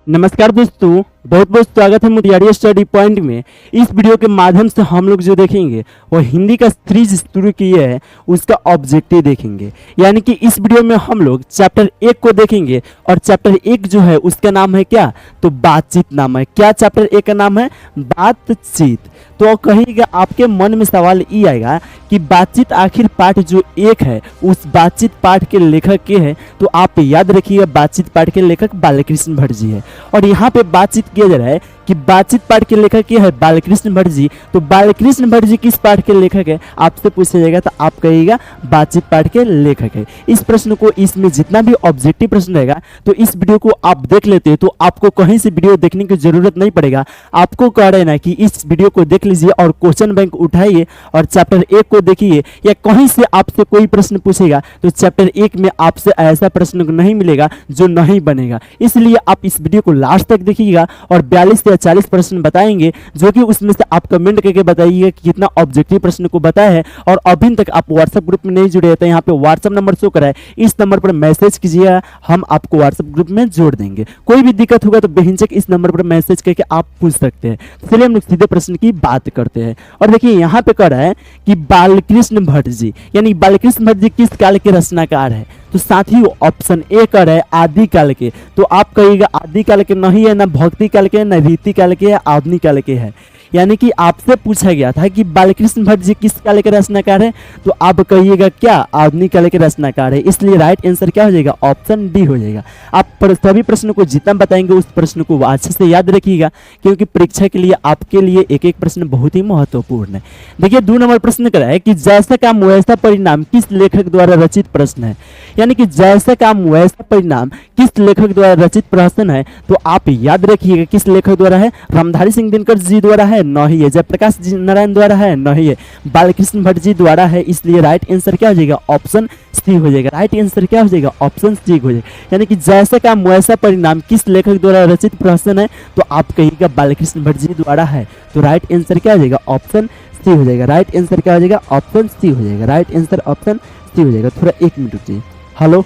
नमस्कार दोस्तों, बहुत बहुत स्वागत है मोतिहारी स्टडी पॉइंट में। इस वीडियो के माध्यम से हम लोग जो देखेंगे वो हिंदी का सीरीज शुरू किए हैं उसका ऑब्जेक्टिव देखेंगे। यानी कि इस वीडियो में हम लोग चैप्टर 1 को देखेंगे और चैप्टर 1 जो है उसका नाम है क्या, तो बातचीत नाम है। क्या चैप्टर 1 का नाम है? बातचीत। तो कहेगा आपके मन में सवाल ये आएगा कि बातचीत आखिर पाठ जो 1 है उस बातचीत पाठ के लेखक के हैं, तो आप याद रखिएगा बातचीत पाठ के लेखक बालकृष्ण भट्ट जी है। और यहाँ पे बातचीत किया जा रहा है कि बातचीत पाठ के लेखक क्या है, बालकृष्ण भट्ट जी। तो बालकृष्ण भट्ट जी किस पाठ के लेखक है आपसे पूछा जाएगा, तो आप कहिएगा बातचीत पाठ के लेखक है। इस प्रश्न को, इसमें जितना भी ऑब्जेक्टिव प्रश्न रहेगा तो इस वीडियो को आप देख लेते हैं तो आपको कहीं से वीडियो देखने की जरूरत नहीं पड़ेगा। आपको कह रहे ना कि इस वीडियो को देख लीजिए और क्वेश्चन बैंक उठाइए और चैप्टर 1 को देखिए, या कहीं से आपसे कोई प्रश्न पूछेगा तो चैप्टर 1 में आपसे ऐसा प्रश्न नहीं मिलेगा जो नहीं बनेगा। इसलिए आप इस वीडियो को लास्ट तक देखिएगा और 42 या 40 प्रश्न बताएंगे, जो कि उसमें से आप कमेंट करके बताइएगा कि कितना ऑब्जेक्टिव प्रश्न को बताया है। और अभी तक आप व्हाट्सएप ग्रुप में नहीं जुड़े हैं तो यहाँ पे व्हाट्सएप नंबर शो करा है, इस नंबर पर मैसेज कीजिएगा, हम आपको व्हाट्सएप ग्रुप में जोड़ देंगे। कोई भी दिक्कत होगा तो बेहिचक इस नंबर पर मैसेज करके आप पूछ सकते हैं। चलिए हम लोग सीधे प्रश्न की बात करते हैं। और देखिए यहाँ पे कह रहा है कि बालकृष्ण भट्ट जी, यानी बालकृष्ण भट्ट जी किस काल के रचनाकार है, तो साथी ऑप्शन ए कर है आदिकाल के। तो आप कहिएगा आदिकाल के नहीं है, ना भक्ति काल के, ना रीति काल के, या आधुनिक काल के है। यानी कि आपसे पूछा गया था कि बालकृष्ण भट्ट जी किस काल के रचनाकार है, तो आप कहिएगा क्या, आधुनिक काल के रचनाकार है। इसलिए राइट आंसर क्या हो जाएगा, ऑप्शन डी हो जाएगा। आप सभी प्रश्नों को जितना बताएंगे उस प्रश्न को अच्छे से याद रखिएगा, क्योंकि परीक्षा के लिए आपके लिए एक एक प्रश्न बहुत ही महत्वपूर्ण है। देखिए 2 नंबर प्रश्न करा है कि जैसा काम वैसा परिणाम किस लेखक द्वारा रचित प्रश्न है। यानी कि जैसा काम वैसा परिणाम किस लेखक द्वारा रचित प्रश्न है, तो आप याद रखिएगा किस लेखक द्वारा है, रामधारी सिंह दिनकर जी द्वारा है, नहीं है, जयप्रकाश नारायण द्वारा है, नहीं है, बालकृष्ण भट्ट जी द्वारा है। इसलिए राइट आंसर क्या हो जाएगा, ऑप्शन सी हो जाएगा। राइट आंसर क्या हो जाएगा, ऑप्शन सी हो जाएगा। यानी कि जैसा काम वैसा परिणाम किस लेखक द्वारा रचित प्रश्न है, तो आप कहिएगा बालकृष्ण भट्ट जी द्वारा है। तो राइट आंसर क्या हो जाएगा, ऑप्शन सी हो जाएगा। राइट आंसर क्या हो जाएगा, ऑप्शन सी हो जाएगा। राइट आंसर ऑप्शन सी हो जाएगा। थोड़ा 1 मिनट रुकिए। हेलो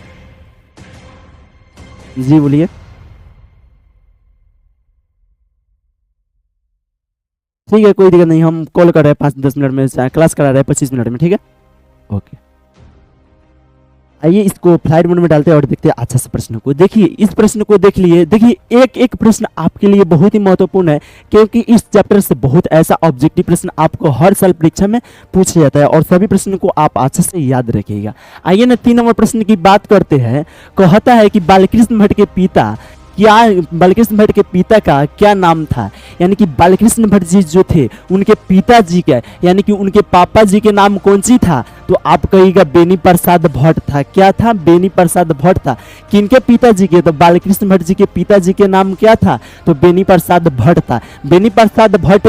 जी बोलिए। ठीक है, कोई दिक्कत नहीं, हम कॉल कर रहे हैं 5-10 मिनट में, क्लास करा रहे हैं 25 मिनट में, ठीक है, ओके। आइए इसको फ्लाइट मोड में डालते हैं और देखते हैं अच्छा से प्रश्न को। देखिए इस प्रश्न को देख लिए। देखिए एक एक प्रश्न आपके लिए बहुत ही महत्वपूर्ण है, क्योंकि इस चैप्टर से बहुत ऐसा ऑब्जेक्टिव प्रश्न आपको हर साल परीक्षा में पूछा जाता है और सभी प्रश्नों को आप अच्छे से याद रखिएगा। आइए ना 3 नंबर प्रश्न की बात करते हैं। कहता है कि बालकृष्ण भट्ट के पिता का क्या नाम था। यानी कि बालकृष्ण भट्ट जी जो थे उनके पिताजी का, यानी कि उनके पापा जी के नाम कौन सी था, तो आप कहिएगा बेनी प्रसाद भट्ट था। क्या था, बेनी प्रसाद भट्ट था। किनके पिताजी के, तो बालकृष्ण भट्ट जी के पिताजी के नाम क्या था, तो बेनी प्रसाद भट्ट था। बेनी प्रसाद भट्ट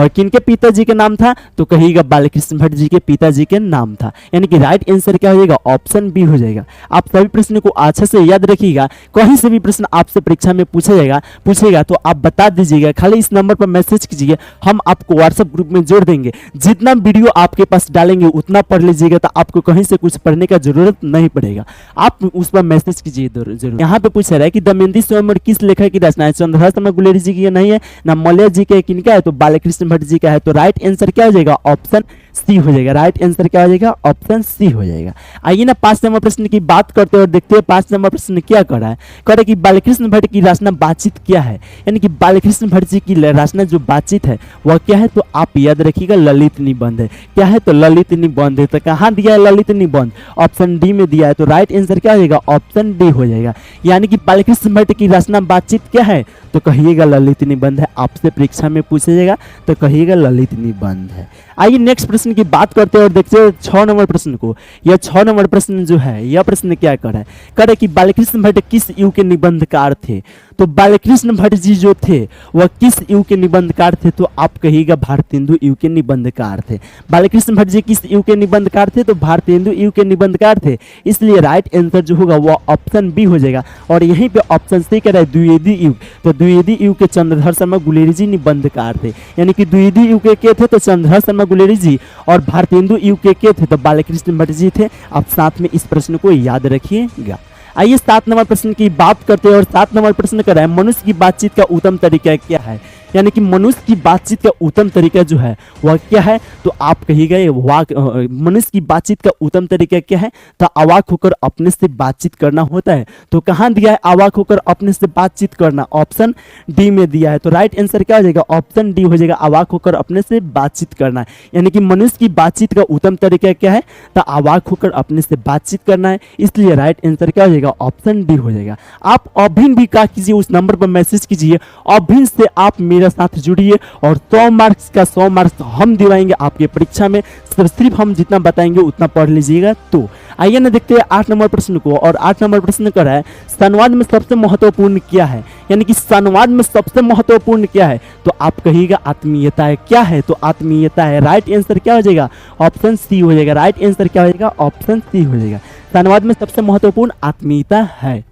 किनके पिताजी के नाम था, तो कहिएगा बालकृष्ण भट्ट जी के पिताजी के नाम था। यानी कि राइट आंसर क्या हो जाएगा, ऑप्शन बी हो जाएगा। आप सभी प्रश्न को अच्छे से याद रखिएगा, कहीं से भी प्रश्न आपसे परीक्षा में पूछेगा तो आप बता दीजिएगा, खाली इस नंबर पर मैसेज कीजिए, हम आपको व्हाट्सएप ग्रुप में जोड़ देंगे। जितना वीडियो आपके पास डालेंगे उतना पढ़ लीजिएगा, तो आपको कहीं से कुछ पढ़ने का जरूरत नहीं पड़ेगा। आप उस पर मैसेज कीजिए जरूर। यहाँ पे पूछा रहा है कि दमयंती स्वयंवर किस लेखक की रचना है। चंद्रहास शर्मा गुलेरी जी की नहीं है, ना मौर्य जी के, किनका है, तो बालकृष्ण भट्ट जी का है। तो राइट आंसर क्या हो जाएगा, ऑप्शन सी हो जाएगा। राइट आंसर क्या हो जाएगा, ऑप्शन सी हो जाएगा। आइए ना 5 नंबर प्रश्न की बात करते हैं और देखते हैं 5 नंबर प्रश्न क्या कर रहा है। कह रहा है कि बालकृष्ण भट्ट की रचना बातचीत क्या है। यानी कि बालकृष्ण भट्ट जी की रचना जो बातचीत है वह क्या है, तो आप याद रखिएगा ललित निबंध है। क्या है, तो ललित निबंध है। तो कहाँ दिया है ललित निबंध, ऑप्शन डी में दिया है। तो राइट आंसर क्या हो जाएगा, ऑप्शन डी हो जाएगा। यानी कि बालकृष्ण भट्ट की रचना बातचीत क्या है, तो कहिएगा ललित निबंध है। आपसे परीक्षा में पूछा जाएगा तो कहिएगा ललित निबंध है। आइए नेक्स्ट प्रश्न की बात करते हैं और देखते हैं 6 नंबर प्रश्न को। यह 6 नंबर प्रश्न जो है, यह प्रश्न क्या कर रहा है, कह रहा है कि बालकृष्ण भट्ट किस युग के निबंधकार थे। तो बालकृष्ण भट्ट जी जो थे वह किस युग के निबंधकार थे, तो आप कहिएगा भारतेंदु युग के निबंधकार थे। बालकृष्ण भट्ट जी किस युग के निबंधकार थे, तो भारतेंदु युग के निबंधकार थे। इसलिए राइट आंसर जो होगा वह ऑप्शन बी हो जाएगा। और यहीं पे ऑप्शन सी कह रहा है द्विवेदी युग, तो द्विवेदी युग के चंद्रधर शर्मा गुलेरी जी निबंधकार थे। यानी कि द्विवेदी युग के थे तो चंद्रधर शर्मा गुलेरी जी, और भारतेंदु युग के थे तो बालकृष्ण भट्ट जी थे। आप साथ में इस प्रश्न को याद रखिएगा। आइए 7 नंबर प्रश्न की बात करते हैं और 7 नंबर प्रश्न कर रहा है मनुष्य की बातचीत का उत्तम तरीका क्या है। यानी कि मनुष्य की बातचीत का उत्तम तरीका जो है वह क्या है, तो आप कहिएगा ये मनुष्य की बातचीत का उत्तम तरीका क्या है, तो अवाक होकर अपने से बातचीत करना होता है। तो कहाँ दिया है अवाक होकर अपने से बातचीत करना, ऑप्शन डी में दिया है। तो राइट आंसर क्या हो जाएगा, ऑप्शन डी हो जाएगा, अवाक होकर अपने से बातचीत करना है। यानी कि मनुष्य की बातचीत का उत्तम तरीका क्या है, तो अवाक होकर अपने से बातचीत करना है, इसलिए राइट आंसर क्या हो जाएगा, ऑप्शन डी हो जाएगा। आप अभिन भी क्या कीजिए, उस नंबर पर मैसेज कीजिए, अभिन से आप मेरे साथ जुड़िए और 100 मार्क्स का 100 मार्क्स हम दिलाएंगे आपके परीक्षा में। सिर्फ हम जितना बताएंगे उतना पढ़ लीजिएगा। तो आइए ना देखते हैं 8 नंबर प्रश्न को, और 8 नंबर प्रश्न कर रहा है संवाद में सबसे महत्वपूर्ण क्या है। यानी कि संवाद में सबसे महत्वपूर्ण क्या है, तो आप कहिएगा आत्मीयता है। क्या है, तो आत्मीयता है। राइट आंसर क्या हो जाएगा, ऑप्शन सी हो जाएगा। राइट आंसर क्या हो जाएगा, ऑप्शन सी हो जाएगा। संवाद में सबसे महत्वपूर्ण आत्मीयता है।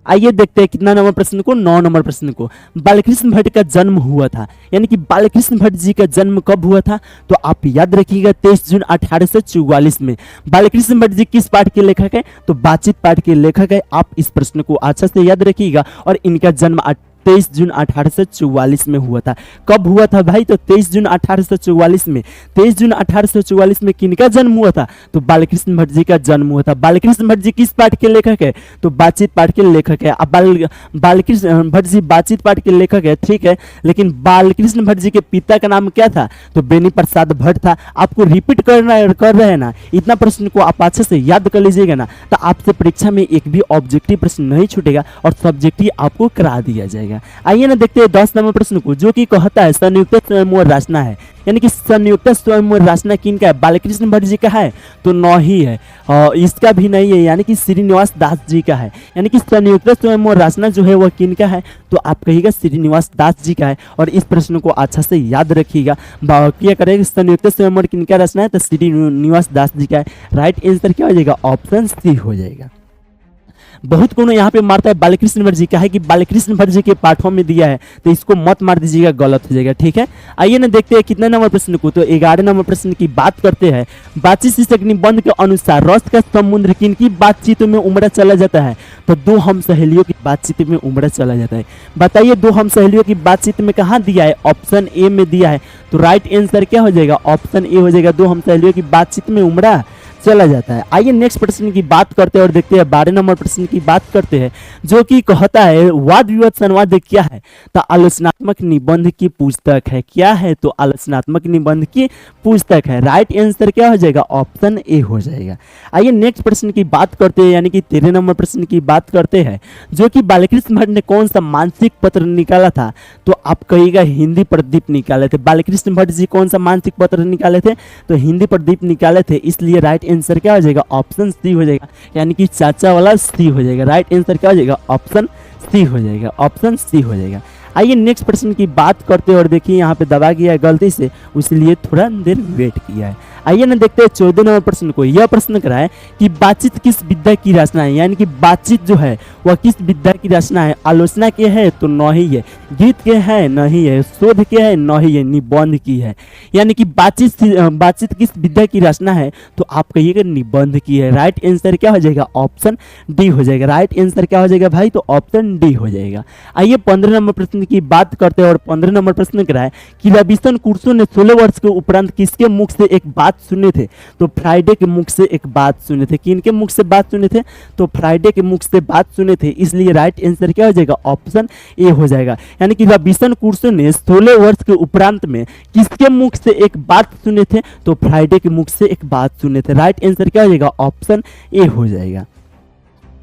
आइए देखते हैं कितना नंबर प्रश्न को, 9 नंबर प्रश्न को। बालकृष्ण भट्ट का जन्म हुआ था, यानी कि बालकृष्ण भट्ट जी का जन्म कब हुआ था, तो आप याद रखिएगा 23 जून 1844 में। बालकृष्ण भट्ट जी किस पाठ के लेखक है, तो बातचीत पाठ के लेखक है। आप इस प्रश्न को अच्छा से याद रखिएगा। और इनका जन्म 23 जून 1844 में हुआ था। कब हुआ था भाई, तो 23 जून 1844 में। 23 जून 1844 में किनका जन्म हुआ था, तो बालकृष्ण भट्ट जी का जन्म हुआ था। बालकृष्ण भट्ट जी किस पाठ के लेखक है, तो बातचीत पाठ के लेखक है। अब बालकृष्ण भट्ट जी बातचीत पाठ के लेखक है, ठीक है, लेकिन बालकृष्ण भट्ट जी के पिता का नाम क्या था, तो बेनी प्रसाद भट्ट था। आपको रिपीट कर रहे हैं ना, इतना प्रश्न को आप अच्छे से याद कर लीजिएगा ना, तो आपसे परीक्षा में एक भी ऑब्जेक्टिव प्रश्न नहीं छूटेगा और सब्जेक्टिव आपको करा दिया जाएगा। आइए ना देखते हैं 10 नंबर प्रश्न को, जो कि कहता है संयुक्त स्वयंवर रचना है। यानी कि संयुक्त स्वयंवर रचना किनका है, बालकृष्ण भट्ट जी का है, तो नौ ही है। और इसका भी नहीं है, यानी कि श्रीनिवास दास जी का है। यानी कि संयुक्त स्वयंवर रचना जो है वह किनका है, तो आप कहिएगा श्रीनिवास दास जी का है। और इस प्रश्न को अच्छा से याद रखिएगा। क्या करेगा, संयुक्त स्वयंवर किनका रचना है, तो श्रीनिवास दास जी का है। राइट आंसर क्या हो जाएगा, ऑप्शन सी हो जाएगा। बहुत कोनो यहाँ पे मारता है बालकृष्ण भट्ट जी का है कि बालकृष्ण भट्ट जी के पाठों में दिया है, तो इसको मत मार दीजिएगा, गलत हो जाएगा, ठीक है। आइए ना देखते हैं कितने नंबर प्रश्न को, तो 11 नंबर प्रश्न की बात करते हैं। बातचीत शीर्षक निबंध के अनुसार रस का समुद्र किनकी बातचीत में उमड़ा चला जाता है, तो दो हम सहेलियों की बातचीत में उमड़ा चला जाता है। बताइए दो हम सहेलियों की बातचीत में कहाँ दिया है, ऑप्शन ए में दिया है। तो राइट आंसर क्या हो जाएगा, ऑप्शन ए हो जाएगा, दो हम सहेलियों की बातचीत में उमड़ा चला जाता है। आइए नेक्स्ट प्रश्न की बात करते हैं और देखते हैं 12 नंबर प्रश्न की बात करते हैं, जो कि कहता है वाद विवाद संवाद क्या है, तो आलोचनात्मक निबंध की पुस्तक है। क्या है, तो आलोचनात्मक निबंध की पुस्तक है। राइट आंसर क्या हो जाएगा, ऑप्शन ए हो जाएगा। आइए नेक्स्ट प्रश्न की बात करते हैं, यानी कि 13 नंबर प्रश्न की बात करते हैं, जो कि बालकृष्ण भट्ट ने कौन सा मानसिक पत्र निकाला था, तो आप कहिएगा हिंदी प्रदीप निकाले थे। बालकृष्ण भट्ट जी कौन सा मानसिक पत्र निकाले थे, तो हिंदी प्रदीप निकाले थे, इसलिए राइट आंसर क्या हो जाएगा, ऑप्शन सी हो जाएगा, यानी कि चाचा वाला सी हो जाएगा। राइट आंसर क्या हो जाएगा, ऑप्शन सी हो जाएगा, ऑप्शन सी हो जाएगा। आइए नेक्स्ट प्रश्न की बात करते हैं और देखिए यहाँ पे दबा गया है गलती से, इसलिए थोड़ा देर वेट किया है। आइए ना देखते हैं 14 नंबर प्रश्न को। यह प्रश्न करा है कि बातचीत किस विद्या की रचना है, यानी कि बातचीत जो है वह किस विद्या की रचना है। आलोचना के है तो नहीं है, गीत के है नहीं है, शोध के है नहीं है, निबंध की है। यानी कि बातचीत किस विद्या की रचना है, तो आप कहिएगा निबंध की है। राइट आंसर क्या हो जाएगा, ऑप्शन डी हो जाएगा। राइट आंसर क्या हो जाएगा भाई, तो ऑप्शन डी हो जाएगा। आइए 15 नंबर प्रश्न की बात करते हैं और 15 नंबर प्रश्न करा है कि रविशन कुर्सो ने 16 वर्ष के उपरांत किसके मुख से एक बात सुने थे, तो फ्राइडे के मुख से एक बात सुने थे। किनके मुख से बात सुने थे, तो फ्राइडे के मुख से बात सुने थे, इसलिए राइट आंसर क्या हो जाएगा, ऑप्शन ए हो जाएगा। यानी कि रविशन कुर्सो ने 16 वर्ष के उपरांत में किसके मुख से एक बात सुने थे, तो फ्राइडे के मुख से एक बात सुने थे। राइट आंसर क्या हो जाएगा, ऑप्शन ए हो जाएगा।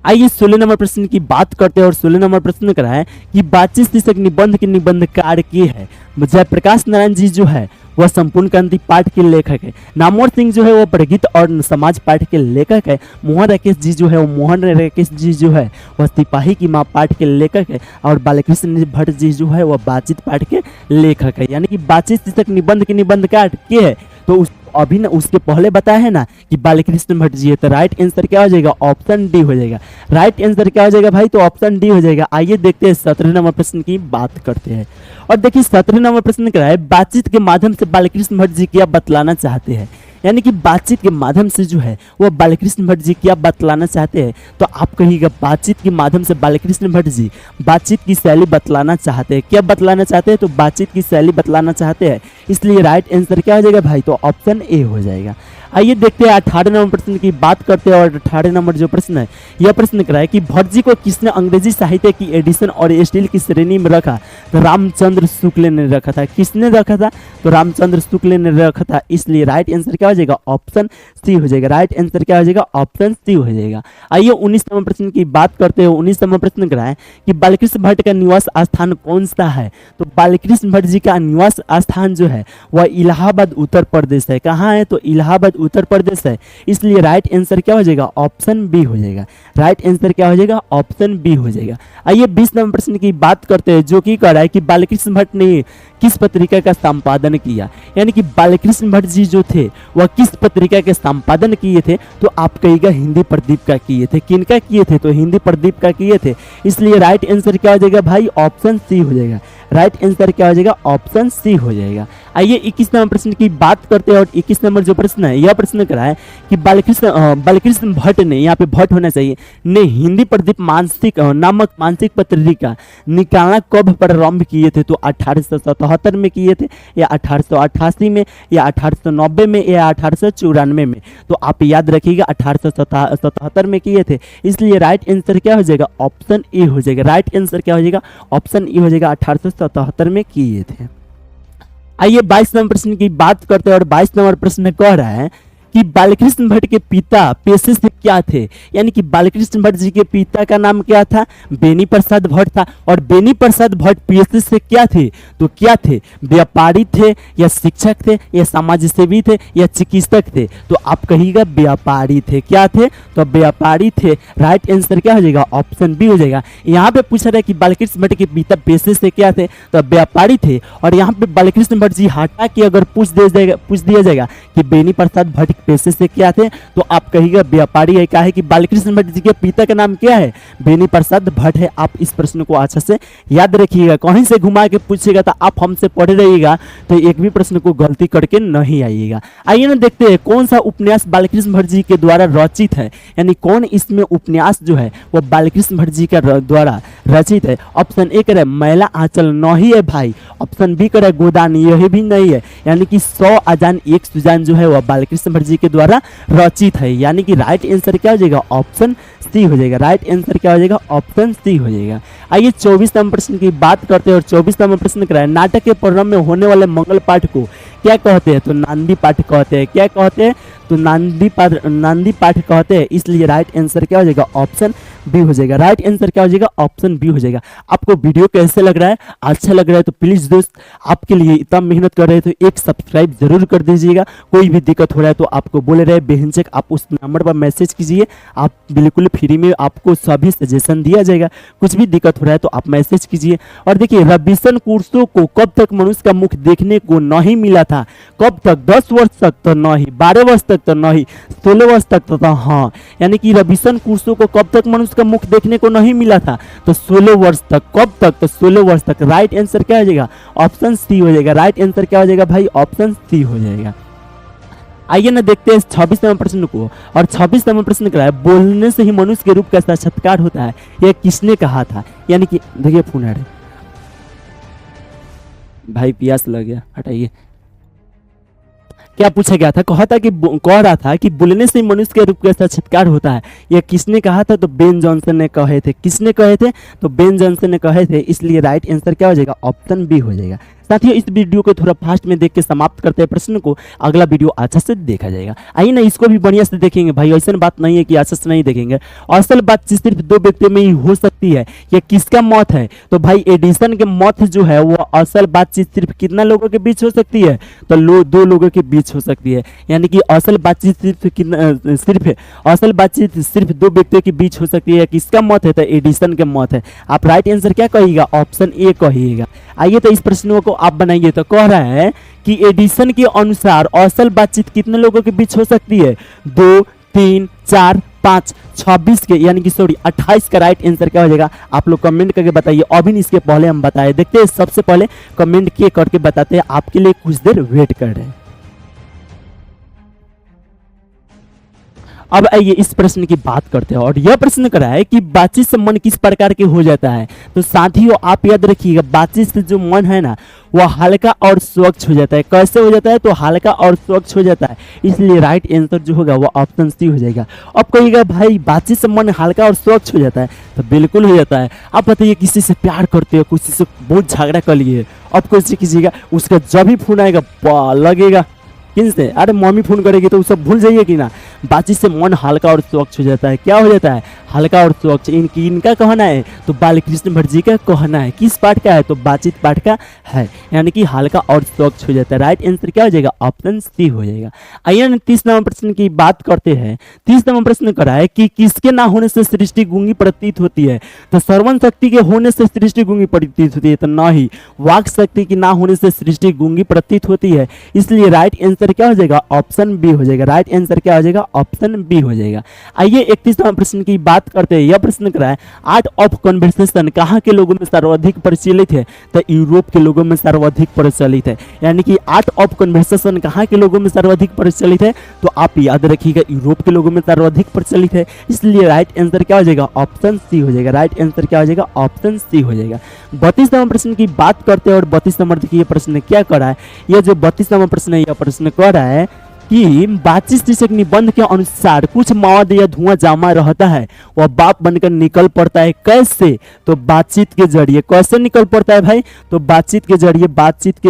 आइए 16 नंबर प्रश्न की बात करते हैं और 16 नंबर प्रश्न करा है कि बातचीत शीर्षक निबंध के निबंधकार के है। जयप्रकाश नारायण जी जो है वह संपूर्ण क्रांति पाठ के लेखक है। नामवर सिंह जो है वह प्रगीत और समाज पाठ के लेखक है। मोहन राकेश जी जो है वो मोहन राकेश जी जो है वह सिपाही की माँ पाठ के लेखक है। और बालकृष्ण भट्ट जी जो है वह बातचीत पाठ के लेखक है। यानी कि बातचीत शीर्षक निबंध के निबंधकार के है, तो अभी ना उसके पहले बताया है ना कि बालकृष्ण भट्ट जी है, तो राइट आंसर क्या हो जाएगा, ऑप्शन डी हो जाएगा। राइट आंसर क्या हो जाएगा भाई, तो ऑप्शन डी हो जाएगा। आइए देखते हैं 17 नंबर प्रश्न की बात करते हैं और देखिए 17 नंबर प्रश्न क्या है, बातचीत के माध्यम से बालकृष्ण भट्ट जी क्या बतलाना चाहते हैं। यानी कि बातचीत के माध्यम से जो है वो बालकृष्ण भट्ट जी क्या बतलाना चाहते हैं, तो आप कहिएगा बातचीत के माध्यम से बालकृष्ण भट्ट जी बातचीत की शैली बतलाना चाहते हैं। क्या बतलाना चाहते हैं, तो बातचीत की शैली बतलाना चाहते हैं, इसलिए राइट आंसर क्या हो जाएगा भाई, तो ऑप्शन ए हो जाएगा। आइए देखते हैं 18 नंबर प्रश्न की बात करते हैं। और 18 नंबर जो प्रश्न है यह प्रश्न करा है कि भट्ट जी को किसने अंग्रेजी साहित्य की एडिशन और स्टील की श्रेणी में रखा, तो रामचंद्र शुक्ल ने रखा था। किसने रखा था, तो रामचंद्र शुक्ल ने रखा था, इसलिए राइट आंसर क्या हो जाएगा, ऑप्शन सी हो जाएगा। राइट आंसर क्या हो जाएगा, ऑप्शन सी हो जाएगा। आइए 19 नंबर प्रश्न की बात करते हैं। 19 नंबर प्रश्न करा है कि बालकृष्ण भट्ट का निवास स्थान कौन सा है, तो बालकृष्ण भट्ट जी का निवास स्थान जो है वह इलाहाबाद उत्तर प्रदेश है। कहाँ है, तो इलाहाबाद उत्तर प्रदेश है, इसलिए राइट आंसर क्या हो जाएगा, ऑप्शन बी हो जाएगा। राइट आंसर क्या हो जाएगा, ऑप्शन बी हो जाएगा। आइए 20 नंबर प्रश्न की बात करते हैं, जो कि कह रहा है कि बालकृष्ण भट्ट ने किस पत्रिका का संपादन किया, यानी कि बालकृष्ण भट्ट जी जो थे वह किस पत्रिका के संपादन किए थे, तो आप कहिएगा हिंदी प्रदीप का किए थे। किनका किए थे, तो हिंदी प्रदीप का किए थे, इसलिए राइट आंसर क्या हो जाएगा भाई, ऑप्शन सी हो जाएगा। राइट आंसर क्या हो जाएगा, ऑप्शन सी हो जाएगा। आइए 21 नंबर प्रश्न की बात करते हैं। और 21 नंबर जो प्रश्न है यह प्रश्न करा है कि बालकृष्ण भट्ट ने, यहाँ पे भट्ट होना चाहिए, ने हिंदी प्रदीप मासिक नामक मासिक पत्रिका निकालना कब प्रारंभ किए थे, तो 1877 में किए थे, या 1888 में, या 1890 में, या 1894 में, तो आप याद रखिएगा 1877 में किए थे, इसलिए राइट आंसर क्या हो जाएगा, ऑप्शन ए हो जाएगा। राइट आंसर क्या हो जाएगा, ऑप्शन ए हो जाएगा, 1877 में किए थे। आइए 22 नंबर प्रश्न की बात करते हैं। और 22 नंबर प्रश्न कह रहा है कि बालकृष्ण भट्ट के पिता पेशे से क्या थे, यानी कि बालकृष्ण भट्ट जी के पिता का नाम क्या था, बेनी प्रसाद भट्ट था। और बेनी प्रसाद भट्ट पेशे से क्या थे, तो क्या थे, व्यापारी थे, या शिक्षक थे, या समाज सेवी थे, या चिकित्सक थे, तो आप कहिएगा व्यापारी थे। क्या थे, तो व्यापारी थे। राइट आंसर क्या हो जाएगा, ऑप्शन बी हो जाएगा। यहाँ पे पूछा रहा है कि बालकृष्ण भट्ट के पिता पेशे से क्या थे, तो व्यापारी थे। और यहाँ पे बालकृष्ण भट्ट जी हटा के अगर पूछ दिया जाएगा कि बेनी प्रसाद भट्ट पेशे से क्या थे, तो आप कहिएगा व्यापारी है। क्या है कि बालकृष्ण भट्ट जी के पिता का नाम क्या है, बेनी प्रसाद भट्ट है। आप इस प्रश्न को अच्छा से याद रखिएगा, कहीं से घुमा के पूछेगा तो आप हमसे पढ़े रहिएगा, तो एक भी प्रश्न को गलती करके नहीं आइएगा। आइए ना देखते हैं कौन सा उपन्यास बालकृष्ण भट्ट जी के द्वारा रचित है, यानी कौन इसमें उपन्यास जो है वो बालकृष्ण भट्ट जी के द्वारा रचित है। ऑप्शन ए करे मैला आंचल नहीं है भाई, ऑप्शन बी करे गोदान यही भी नहीं है, यानी कि 100 अजान एक सुजान जो है वह बालकृष्ण भट्ट जी के द्वारा रचित है, यानी कि राइट आंसर क्या हो जाएगा, ऑप्शन सी हो जाएगा। राइट आंसर क्या हो जाएगा, ऑप्शन सी हो जाएगा। आइए 24 नंबर प्रश्न की बात करते हैं। और 24 नंबर प्रश्न कराए नाटक के प्रारंभ में होने वाले मंगल पाठ को क्या कहते हैं, तो नांदी पाठ कहते हैं। क्या कहते हैं, तो नांदी पाठ कहते हैं, इसलिए राइट आंसर क्या हो जाएगा, ऑप्शन बी हो जाएगा। राइट आंसर क्या हो जाएगा, ऑप्शन बी हो जाएगा। आपको वीडियो कैसे लग रहा है, अच्छा लग रहा है तो प्लीज दोस्त आपके लिए इतना मेहनत कर रहे हैं तो एक सब्सक्राइब जरूर कर दीजिएगा। कोई भी दिक्कत हो रहा है तो आपको बोले रहे बेहिचक आप उस नंबर पर मैसेज कीजिए, आप बिल्कुल फ्री में आपको सभी सजेशन दिया जाएगा। कुछ भी दिक्कत हो रहा है तो आप मैसेज कीजिए। और देखिए रविशन क्रूसो को कब तक मनुष्य का मुख देखने को नहीं मिला था, कब तक, 10 वर्ष तक तो नहीं, 12 वर्ष तक तो नहीं, 16 वर्ष तक तो था। हाँ, यानी कि रविशन क्रूसो को कब तक मनुष्य का मुख देखने को नहीं मिला था, तो 16 वर्ष तक। कब तक, तो 16 वर्ष तक। राइट आंसर क्या हो जाएगा, ऑप्शन सी हो जाएगा। राइट आंसर क्या हो जाएगा भाई, ऑप्शन सी हो जाएगा। आइए ना देखते हैं 26 नंबर प्रश्न को। और 26 नंबर प्रश्न क्या है, बोलने से ही मनुष्य के रूप का साक्षात्कार होता है, यह किसने कहा था, यानी कि देखिए फोन आ रहा है भाई, प्यास लग गया, हटाइए। क्या पूछा गया था, कह रहा था कि बोलने से मनुष्य के रूप का साक्षात्कार होता है, यह किसने कहा था, तो बेन जॉनसन ने कहे थे। किसने कहे थे, तो बेन जॉनसन ने कहे थे, इसलिए राइट आंसर क्या हो जाएगा, ऑप्शन बी हो जाएगा। साथियों इस वीडियो को थोड़ा फास्ट में देख के समाप्त करते हैं प्रश्न को, अगला वीडियो अच्छा से देखा जाएगा। आइए ना इसको भी बढ़िया से देखेंगे भाई, ऐसा बात नहीं है कि अच्छा से नहीं देखेंगे। असल बातचीत सिर्फ 2 व्यक्तियों में ही हो सकती है, ये किसका मौत है, तो भाई एडिसन के मौत जो है वो असल बातचीत सिर्फ कितना लोगों के बीच हो सकती है, तो 2 लोगों के बीच हो सकती है, यानी कि असल बातचीत असल बातचीत सिर्फ 2 व्यक्तियों के बीच हो सकती है। किसका मौत है, तो एडिसन के मौत है। आप राइट आंसर क्या कहिएगा, ऑप्शन ए कहिएगा। आइए तो इस प्रश्नों को आप बनाइए। तो कह रहा है कि एडिसन के अनुसार असल बातचीत कितने लोगों के बीच हो सकती है, 2, 3, 4, 5, 26 के, यानी कि 28 का राइट आंसर क्या हो जाएगा, आप लोग कमेंट करके बताइए। अभी इसके पहले हम बताए, देखते हैं सबसे पहले कमेंट किए करके बताते हैं, आपके लिए कुछ देर वेट कर रहे हैं। अब आइए इस प्रश्न की बात करते हैं और यह प्रश्न करा है कि बातचीत से मन किस प्रकार के हो जाता है। तो साथियों आप याद रखिएगा, बातचीत से जो मन है ना वह हल्का और स्वच्छ हो जाता है। कैसे हो जाता है? तो हल्का और स्वच्छ हो जाता है। इसलिए राइट आंसर जो होगा वो ऑप्शन सी हो जाएगा। अब कहिएगा भाई बातचीत से मन हल्का और स्वच्छ हो जाता है, तो बिल्कुल हो जाता है। आप बताइए किसी से प्यार करते हो, किसी से बहुत झगड़ा कर लिए, अब कैसे कीजिएगा? उसका जब भी फोन आएगा लगेगा किनसे? अरे मम्मी फोन करेगी तो सब भूल जाइए कि ना। बातचीत से मन हल्का और स्वच्छ हो जाता है। क्या हो जाता है? हल्का और स्वच्छ। इनका कहना है तो बालकृष्ण भट्ट जी का कहना है। किस पाठ का है? तो बातचीत पाठ का है, यानी कि हल्का और स्वच्छ हो जाता है। राइट आंसर क्या हो जाएगा? ऑप्शन सी हो जाएगा। आइए 30 नंबर प्रश्न की बात करते हैं। 30 नंबर प्रश्न करा है कि किसके ना होने से सृष्टि गूंगी प्रतीत होती है। तो श्रवण शक्ति के होने से सृष्टि गूंगी प्रतीत होती है, तो ना ही वाक शक्ति की ना होने से सृष्टि गूंगी प्रतीत होती है। इसलिए राइट आंसर क्या हो जाएगा? ऑप्शन बी हो जाएगा। राइट आंसर क्या हो जाएगा? ऑप्शन बी हो जाएगा। आइए 31वां प्रश्न की बात करते हैं। यह प्रश्न करा है आर्ट ऑफ कन्वर्सेशन कहाँ के लोगों में सर्वाधिक प्रचलित है। तो यूरोप के लोगों में सर्वाधिक प्रचलित है। यानी कि आर्ट ऑफ कन्वर्सेशन कहाँ के लोगों में सर्वाधिक प्रचलित है? तो आप याद रखिएगा यूरोप के लोगों में सर्वाधिक प्रचलित है। इसलिए राइट आंसर क्या हो जाएगा? ऑप्शन सी हो जाएगा। राइट आंसर क्या हो जाएगा? ऑप्शन सी हो जाएगा। 32वां प्रश्न की बात करते हैं और 32 नंबर देखिए प्रश्न क्या कर रहा है। यह जो 32वां प्रश्न है, यह प्रश्न कर रहा है कि बातचीत शीर्षक निबंध के अनुसार कुछ मवाद या धुआं जमा रहता है, वह बाप बनकर निकल पड़ता है। कैसे? तो बातचीत के जरिए। कैसे निकल पड़ता है भाई? तो बातचीत के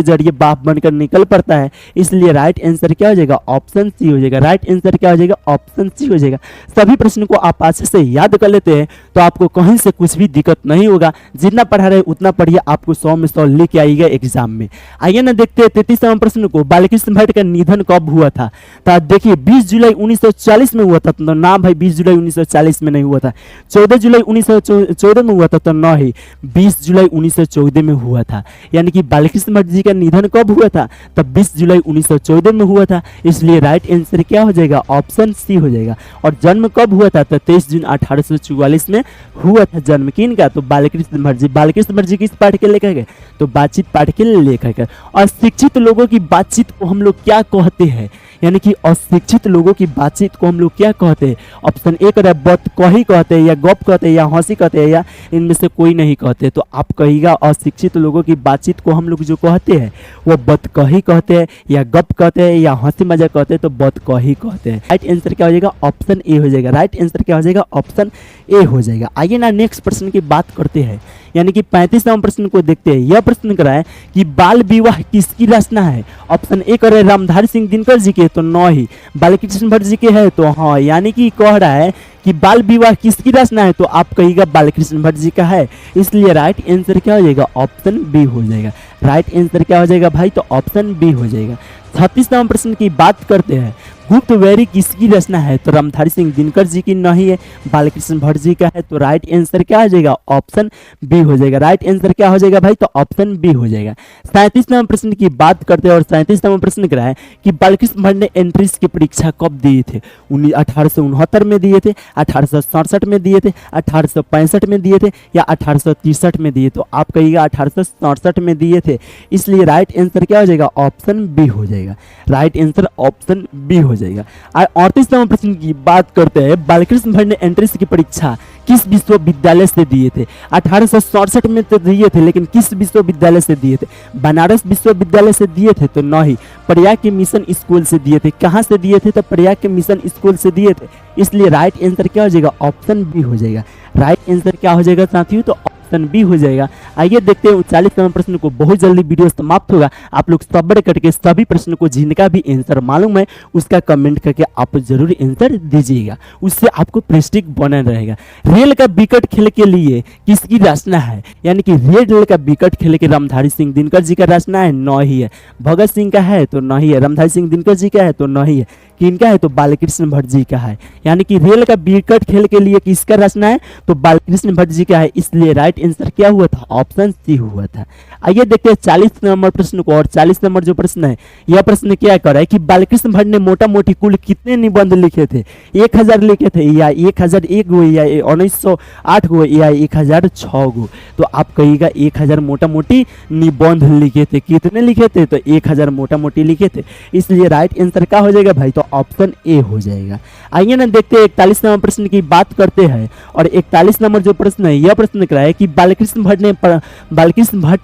जरिए बाप बनकर निकल पड़ता है। इसलिए राइट आंसर क्या हो जाएगा? ऑप्शन सी हो जाएगा। राइट आंसर क्या हो जाएगा? ऑप्शन सी हो जाएगा। सभी प्रश्न को आप अच्छे से याद कर लेते हैं तो आपको कहीं से कुछ भी दिक्कत नहीं होगा। जितना पढ़ा रहे उतना पढ़िए, आपको 100 में 100 लेके आइएगा एग्जाम में। आइए ना देखते हैं 33वां प्रश्न को। बालकृष्ण भट्ट का निधन कब हुआ था? तो देखिए 20 जुलाई 1940 में हुआ था। तो ना भाई 20 जुलाई 1940 में नहीं हुआ था। 14 जुलाई 1914 में हुआ था। तो ना ही 20 जुलाई 1914 में हुआ था। यानी कि बालकृष्ण भट्ट जी का निधन कब हुआ था? तब 20 जुलाई 1914 में हुआ था। इसलिए राइट आंसर क्या हो जाएगा? ऑप्शन सी हो जाएगा। और जन्म कब हुआ था? तो 23 जून 1844 में हुआ था जन्म। किन का? तो बालकृष्ण भट्ट जी। बालकृष्ण भट्ट जी किस पाठ के लेखक है? तो बातचीत पाठ के लेखक है। और शिक्षित लोगों की बातचीत को हम लोग क्या कहते हैं? यानी कि अशिक्षित लोगों की बातचीत को हम लोग क्या कहते हैं? ऑप्शन ए कर बत कही कहते हैं, या गप कहते हैं, या हंसी कहते हैं, या इनमें से कोई नहीं कहते। तो आप कहिएगा अशिक्षित लोगों की बातचीत को हम लोग जो कहते हैं वो बत कही कहते हैं, या गप कहते हैं, या हंसी मजाक कहते हैं। तो बत कही कहते हैं। राइट आंसर क्या हो जाएगा? ऑप्शन ए हो जाएगा। राइट आंसर क्या हो जाएगा? ऑप्शन ए हो जाएगा। आइए ना नेक्स्ट प्रश्न की बात करते हैं, यानी कि 35वां प्रश्न को देखते हैं। यह प्रश्न करा है कि बाल विवाह किसकी रचना है। ऑप्शन ए कर रामधारी सिंह दिनकर जी के, तो न ही बालकृष्ण भट्ट जी के है। तो हाँ, यानी कि कह रहा है कि बाल विवाह किसकी रचना है, तो आप कहिएगा बालकृष्ण भट्ट जी का है। इसलिए राइट आंसर क्या हो जाएगा? ऑप्शन बी हो जाएगा। राइट आंसर क्या हो जाएगा भाई? तो ऑप्शन बी हो जाएगा। 36वां प्रश्न की बात करते हैं। गुप्त वैरी किसकी रचना है? तो रामधारी सिंह दिनकर जी की नहीं है, बालकृष्ण भट्ट जी का है। तो राइट आंसर क्या हो जाएगा? ऑप्शन बी हो जाएगा। राइट आंसर क्या हो जाएगा भाई? तो ऑप्शन बी हो जाएगा। 37वां प्रश्न की बात करते हैं और 37वां प्रश्न क्या है कि बालकृष्ण भट्ट ने एंट्रेंस की परीक्षा कब दिए थे? 1869 में दिए थे, 1867 में दिए थे, 1865 में दिए थे, या 1863 में दिए? तो आप कहिएगा 1867 में दिए थे। इसलिए राइट आंसर क्या हो जाएगा? ऑप्शन बी हो जाएगा। राइट आंसर ऑप्शन बी हो जाएगा। 38वां प्रश्न की बात करते हैं। बालकृष्ण भट्ट ने एंट्रेंस की परीक्षा किस विश्वविद्यालय से दिए थे? 1867 में तो दिए थे, लेकिन किस विश्वविद्यालय से दिए थे? बनारस विश्वविद्यालय से दिए थे? तो नहीं, प्रयाग के मिशन स्कूल से दिए थे। कहाँ से दिए थे? तो प्रयाग के मिशन स्कूल से दिए थे। इसलिए राइट आंसर क्या हो जाएगा? ऑप्शन बी हो जाएगा। राइट आंसर क्या हो जाएगा साथियों? तो ऑप्शन बी हो जाएगा। आइए देखते हैं 39वां प्रश्न को। बहुत जल्दी वीडियो समाप्त होगा। आप लोग सब्र करके सभी प्रश्न को जिनका भी आंसर मालूम है उसका कमेंट करके आप जरूर आंसर दीजिएगा, उससे आपको प्रेस्टिक बना रहेगा। रेल का विकेट खेल के लिए किसकी रचना है? यानी कि रेल का विकेट खेल के रामधारी सिंह दिनकर जी का रचना है? नहीं है। भगत सिंह का है? तो नहीं है। रामधारी सिंह दिनकर जी का है? तो नहीं है। किनका है? तो बालकृष्ण भट्ट जी का है। यानी कि रेल का विकेट खेल के लिए किसका रचना है? तो बालकृष्ण भट्ट जी का है। इसलिए राइट आंसर क्या हुआ था? ऑप्शन सी हुआ था। आइए देखते हैं 40 नंबर प्रश्न को। और 40 नंबर जो प्रश्न है, यह प्रश्न क्या कर रहा है कि बालकृष्ण भट्ट ने मोटा मोटी कुल कितने निबंध लिखे थे? 1000 लिखे थे, या 1001 गो, या 1908 गो, या 1006 गो? तो आप कहिएगा 1000 मोटा मोटी निबंध लिखे थे। कितने लिखे थे? तो 1000 मोटा मोटी लिखे थे। इसलिए राइट आंसर क्या हो जाएगा भाई? तो ऑप्शन ए हो जाएगा। आइए ना देखते हैं 41 नंबर प्रश्न की बात करते हैं। और 41 नंबर जो प्रश्न है यह प्रश्न लिख रहा है कि बालकृष्ण भट्ट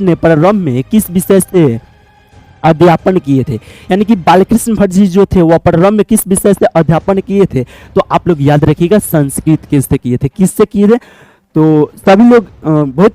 ने प्रारंभ में किस विषय से अध्यापन किए थे। यानी कि बालकृष्ण भट्ट जी जो थे वह प्रारंभ में किस विषय से अध्यापन किए थे, तो आप लोग याद रखिएगा संस्कृत किससे किए थे, किससे किए थे। तो सभी लोग बहुत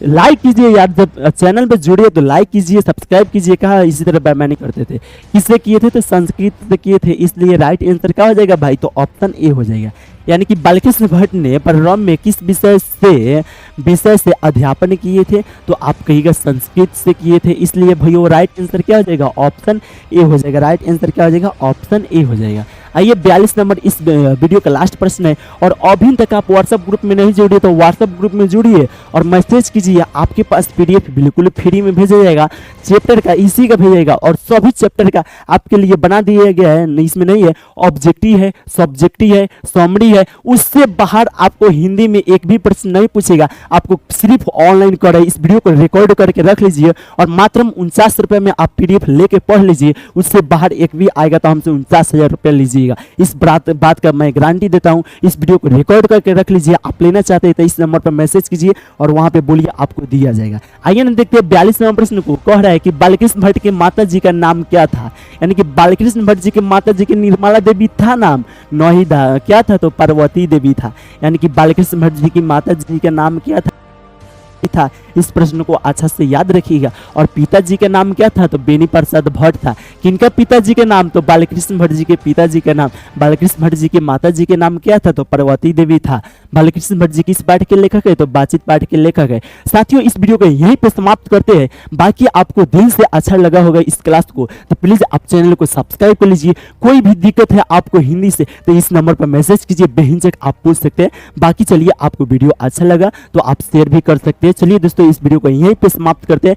लाइक कीजिए यार, जब चैनल पे जुड़िए तो लाइक कीजिए, सब्सक्राइब कीजिए। कहा इसी तरह बैमानी करते थे, किससे किए थे तो संस्कृत से किए थे, इसलिए राइट आंसर क्या हो जाएगा भाई, तो ऑप्शन ए हो जाएगा। यानी कि बालकृष्ण भट्ट ने प्रारंभ में किस विषय से अध्यापन किए थे, तो आप कहिएगा संस्कृत से किए थे, इसलिए भैया राइट आंसर क्या हो जाएगा, ऑप्शन ए हो जाएगा। राइट आंसर क्या हो जाएगा, ऑप्शन ए हो जाएगा। आइए 42 नंबर इस वीडियो का लास्ट प्रश्न है। और अभी तक आप व्हाट्सएप ग्रुप में नहीं जुड़िए तो व्हाट्सएप ग्रुप में जुड़िए और मैसेज कीजिए, आपके पास पीडीएफ बिल्कुल फ्री में भेजा जाएगा, चैप्टर का इसी का भेजेगा और सभी चैप्टर का आपके लिए बना दिया गया है। इसमें नहीं है ऑब्जेक्टिव है, सब्जेक्टिव है, समरी है, उससे बाहर आपको हिंदी में एक भी प्रश्न नहीं पूछेगा। आपको सिर्फ ऑनलाइन कर इस वीडियो को रिकॉर्ड करके रख लीजिए और मात्र 49 रुपये में आप पीडीएफ लेके पढ़ लीजिए, उससे बाहर एक भी आएगा तो हमसे 49,000 रुपये लीजिएगा। इस बात का मैं गारंटी देता हूं। इस वीडियो को रिकॉर्ड करके रख लीजिए, आप लेना चाहते हैं तो इस नंबर पर मैसेज कीजिए और वहां पे बोलिए, आपको दिया जाएगा। आइए ना देखते हैं 42 नंबर प्रश्न को। कह रहा है कि बालकृष्ण भट्ट के माता जी का नाम क्या था। यानी कि बालकृष्ण भट्ट जी के माता जी की निर्मला देवी था नाम, नहीं था क्या था, तो पार्वती देवी था। यानी कि बालकृष्ण भट्ट जी की माता जी का नाम क्या था, इस प्रश्न को अच्छा से याद रखिएगा। और पिताजी का नाम क्या था, तो बेनी प्रसाद भट्ट था। किनका पिताजी के नाम, तो बालकृष्ण भट्ट जी के पिताजी का नाम। बालकृष्ण भट्ट जी के माता जी के नाम क्या था, तो पार्वती देवी था। बालकृष्ण भट्ट जी किस पाठ के लेखक है, तो बातचीत पाठ के लेखक है। साथियों इस वीडियो को यहीं पे समाप्त करते हैं। बाकी आपको दिल से अच्छा लगा होगा इस क्लास को तो प्लीज आप चैनल को सब्सक्राइब कर लीजिए। कोई भी दिक्कत है आपको हिंदी से तो इस नंबर पर मैसेज कीजिए, बेहिचक आप पूछ सकते हैं। बाकी चलिए आपको वीडियो अच्छा लगा तो आप शेयर भी कर सकते हैं। चलिए दोस्तों इस वीडियो को यहीं पे समाप्त करते हैं।